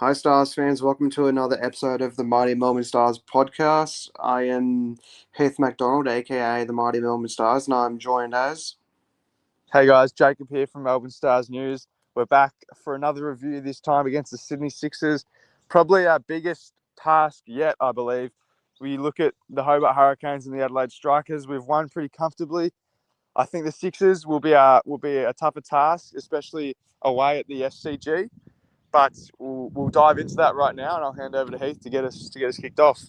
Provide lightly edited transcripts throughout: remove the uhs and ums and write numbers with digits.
Hi, Stars fans. Welcome to another episode of the Mighty Melbourne Stars podcast. I am Heath MacDonald, aka the Mighty Melbourne Stars, and I'm joined as. Hey guys, Jacob here from Melbourne Stars News. We're back for another review, this time against the Sydney Sixers. Probably our biggest task yet, I believe. We look at the Hobart Hurricanes and the Adelaide Strikers. We've won pretty comfortably. I think the Sixers will be a tougher task, especially away at the SCG. But we'll dive into that right now, and I'll hand over to Heath to get us kicked off.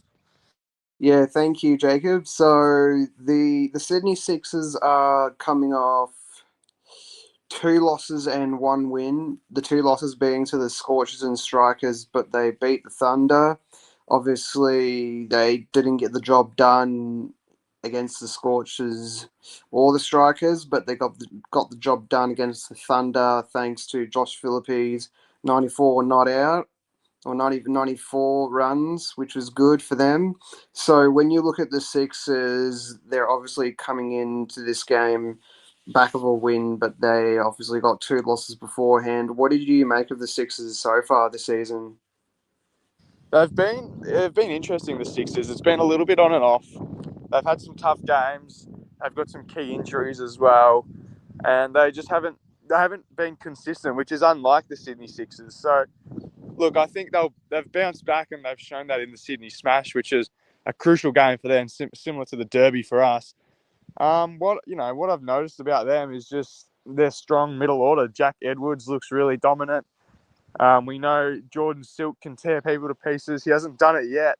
Yeah, thank you, Jacob. So the Sydney Sixers are coming off two losses and one win. The two losses being to the Scorchers and Strikers, but they beat the Thunder. Obviously, they didn't get the job done against the Scorchers or the Strikers, but they got the job done against the Thunder thanks to Josh Phillippe's 94 not out or not even 94 runs, which was good for them. So when you look at the Sixers, they're obviously coming into this game back of a win, but they obviously got two losses beforehand. What did you make of the Sixers so far this season? They've been interesting, the Sixers. It's been a little bit on and off. They've had some tough games. They've got some key injuries as well, and they haven't been consistent, which is unlike the Sydney Sixers. So look, I think they've bounced back, and they've shown that in the Sydney Smash, which is a crucial game for them, similar to the Derby for us. What I've noticed about them is just their strong middle order. Jack Edwards looks really dominant. We know Jordan Silk can tear people to pieces. He hasn't done it yet,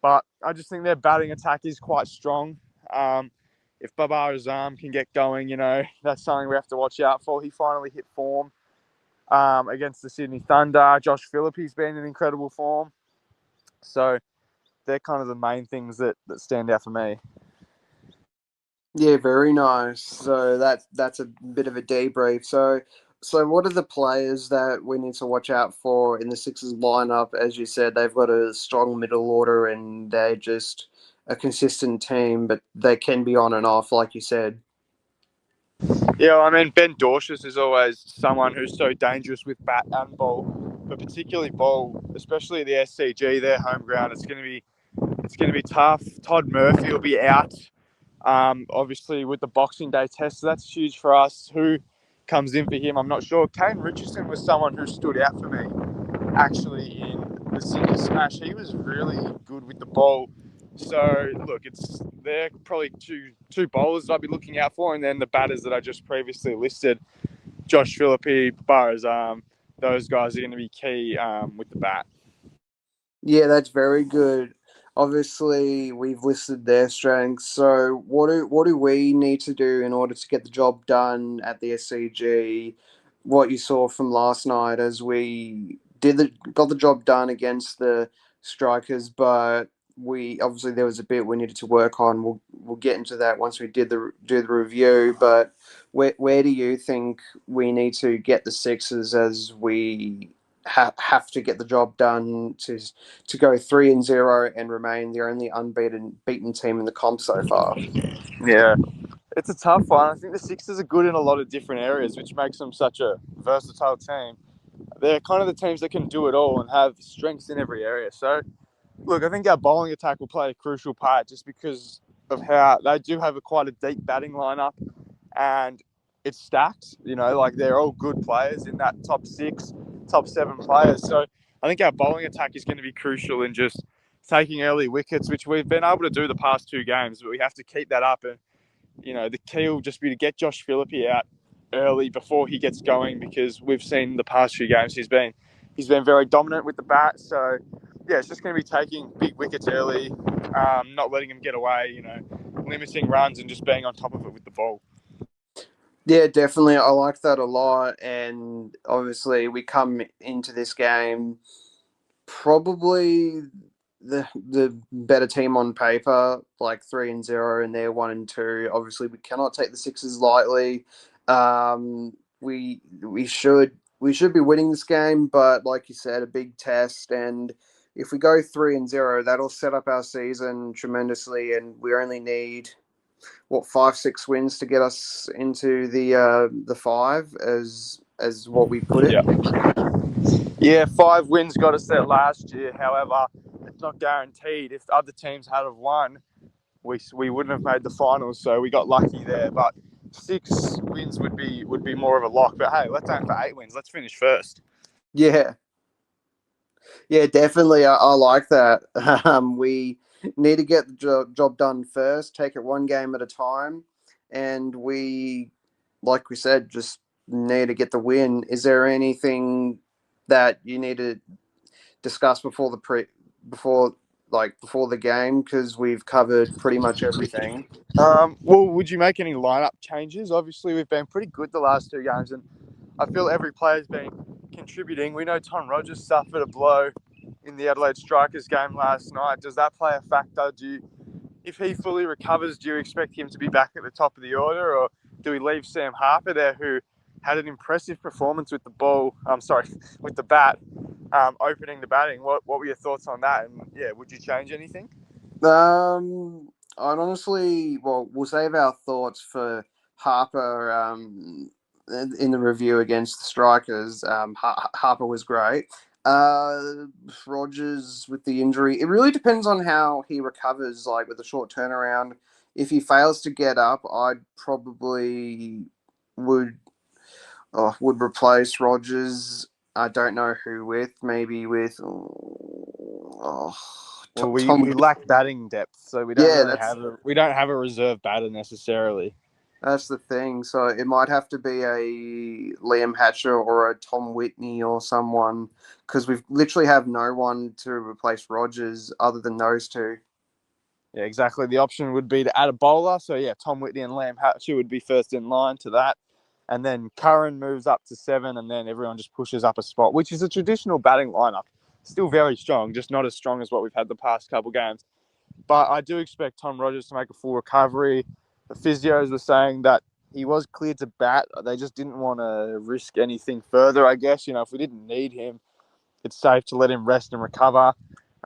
but I just think their batting attack is quite strong. If Babar Azam can get going, that's something we have to watch out for. He finally hit form against the Sydney Thunder. Josh Phillippe's been in incredible form. So they're kind of the main things that stand out for me. Yeah, very nice. So that's a bit of a debrief. So what are the players that we need to watch out for in the Sixers lineup? As you said, they've got a strong middle order and they're just a consistent team, but they can be on and off, like you said. Yeah, I mean, Ben Dorshus is always someone who's so dangerous with bat and ball, but particularly ball, especially the SCG, their home ground. It's going to be tough. Todd Murphy will be out. Obviously, with the Boxing Day test, so that's huge for us. Who comes in for him, I'm not sure. Kane Richardson was someone who stood out for me, actually, in the Sydney Smash. He was really good with the ball. So, look, they're probably two bowlers that I'd be looking out for, and then the batters that I just previously listed, Josh Philippe, Baraz, those guys are going to be key with the bat. Yeah, that's very good. Obviously, we've listed their strengths. So, what do we need to do in order to get the job done at the SCG? What you saw from last night, as we got the job done against the Strikers, but we obviously there was a bit we needed to work on. We'll get into that once we do the review. But where do you think we need to get the Sixers as we have to get the job done to go 3-0 and remain the only unbeaten beaten team in the comp so far? Yeah, it's a tough one. I think the Sixers are good in a lot of different areas, which makes them such a versatile team. They're kind of the teams that can do it all and have strengths in every area. So, look, I think our bowling attack will play a crucial part just because of how they do have quite a deep batting lineup, and it's stacked. Like they're all good players in that top six, top seven players. So I think our bowling attack is going to be crucial in just taking early wickets, which we've been able to do the past two games, but we have to keep that up. And the key will just be to get Josh Philippe out early before he gets going, because we've seen the past few games he's been very dominant with the bat. So yeah, it's just going to be taking big wickets early, not letting him get away. Limiting runs and just being on top of it with the ball. Yeah, definitely. I like that a lot. And obviously, we come into this game probably the better team on paper, like 3-0, and they're 1-2. Obviously, we cannot take the Sixers lightly. We should be winning this game, but like you said, a big test. And if we go 3-0, that'll set up our season tremendously. And we only need what 5-6 wins to get us into the five, as as what we put it. Yeah. Yeah, 5 wins got us there last year. However, it's not guaranteed. If other teams had have won, we wouldn't have made the finals. So we got lucky there. But 6 wins would be more of a lock. But hey, let's aim for 8 wins. Let's finish first. Yeah, yeah, definitely. I like that. We need to get the job done first, take it one game at a time, and like we said, just need to get the win. Is there anything that you need to discuss before before the game? Because we've covered pretty much everything. Well, would you make any lineup changes? Obviously, we've been pretty good the last 2 games, and I feel every player's been contributing. We know Tom Rogers suffered a blow in the Adelaide Strikers game last night. Does that play a factor? If he fully recovers, do you expect him to be back at the top of the order, or do we leave Sam Harper there, who had an impressive performance with the ball? I'm sorry, with the bat, opening the batting. What were your thoughts on that? And yeah, would you change anything? I'd honestly, well, we'll save our thoughts for Harper in the review against the Strikers. Harper was great. Rogers with the injury, it really depends on how he recovers, like with a short turnaround. If he fails to get up, I'd probably would would replace Rogers. I don't know who with, maybe with Well, Tom. we lack batting depth, so we don't Yeah, really have a reserve batter necessarily. that's the thing. So it might have to be a Liam Hatcher or a Tom Whitney or someone, because we literally have no one to replace Rogers other than those two. Yeah, exactly. The option would be to add a bowler. So yeah, Tom Whitney and Lamb Hatcher would be first in line to that. And then Curran moves up to 7, and then everyone just pushes up a spot, which is a traditional batting lineup. Still very strong, just not as strong as what we've had the past couple games. But I do expect Tom Rogers to make a full recovery. The physios were saying that he was cleared to bat. They just didn't want to risk anything further, I guess. If we didn't need him, it's safe to let him rest and recover.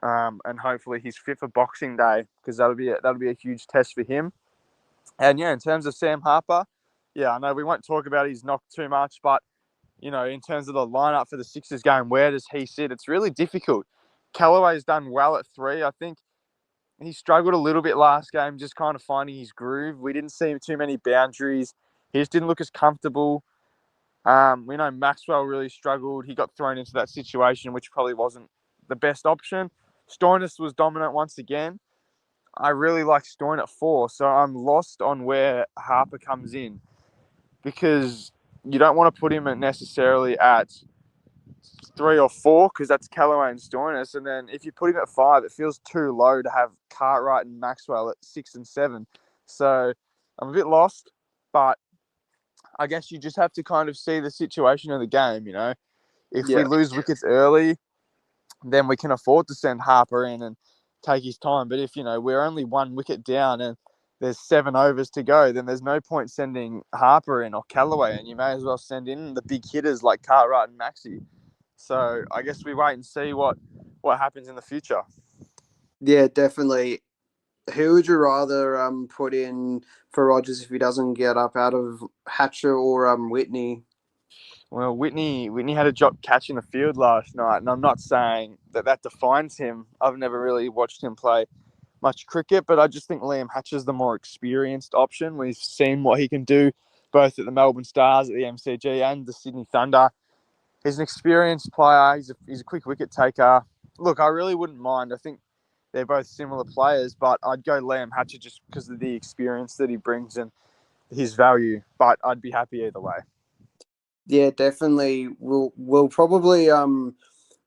And hopefully he's fit for Boxing Day, because that'll be a huge test for him. And yeah, in terms of Sam Harper, yeah, I know we won't talk about his knock too much, but in terms of the lineup for the Sixers game, where does he sit? It's really difficult. Callaway's done well at 3. I think he struggled a little bit last game, just kind of finding his groove. We didn't see too many boundaries. He just didn't look as comfortable. We know Maxwell really struggled. He got thrown into that situation, which probably wasn't the best option. Stoinis was dominant once again. I really like Stoin at 4, so I'm lost on where Harper comes in, because you don't want to put him necessarily at 3 or 4, because that's Callaway and Stoinis. And then if you put him at 5, it feels too low to have Cartwright and Maxwell at 6 and 7. So I'm a bit lost, but I guess you just have to kind of see the situation of the game. If we Yeah, lose wickets early, then we can afford to send Harper in and take his time. But if we're only 1 wicket down and there's 7 overs to go, then there's no point sending Harper in or Callaway, and you may as well send in the big hitters like Cartwright and Maxi. So I guess we wait and see what happens in the future. yeah, definitely. Who would you rather put in for Rogers if he doesn't get up, out of Hatcher or Whitney? Well, Whitney had a drop catch in the field last night, and I'm not saying that defines him. I've never really watched him play much cricket, but I just think Liam Hatcher's the more experienced option. We've seen what he can do both at the Melbourne Stars, at the MCG, and the Sydney Thunder. He's an experienced player. He's a quick wicket taker. Look, I really wouldn't mind. I think they're both similar players, but I'd go Liam Hatcher just because of the experience that he brings and his value. But I'd be happy either way. Yeah, definitely. We'll probably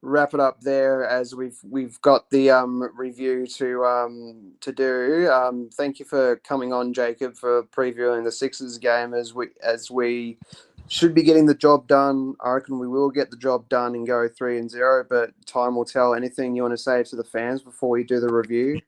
wrap it up there, as we've got the review to do. Thank you for coming on, Jacob, for previewing the Sixers game, as we should be getting the job done. I reckon we will get the job done and go 3-0, but time will tell. Anything you want to say to the fans before we do the review?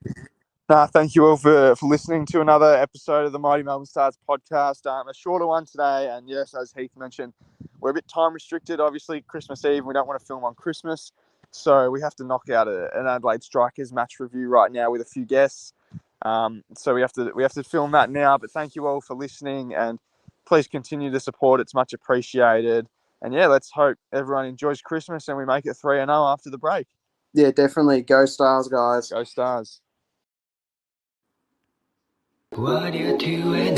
Thank you all for listening to another episode of the Mighty Melbourne Stars podcast. A shorter one today, and yes, as Heath mentioned, we're a bit time restricted. Obviously, Christmas Eve, we don't want to film on Christmas, so we have to knock out an Adelaide Strikers match review right now with a few guests. So we have to film that now. But thank you all for listening, and please continue to support. It's much appreciated. And yeah, let's hope everyone enjoys Christmas and we make it 3-0 after the break. Yeah, definitely. Go Stars, guys. Go Stars. What you doing?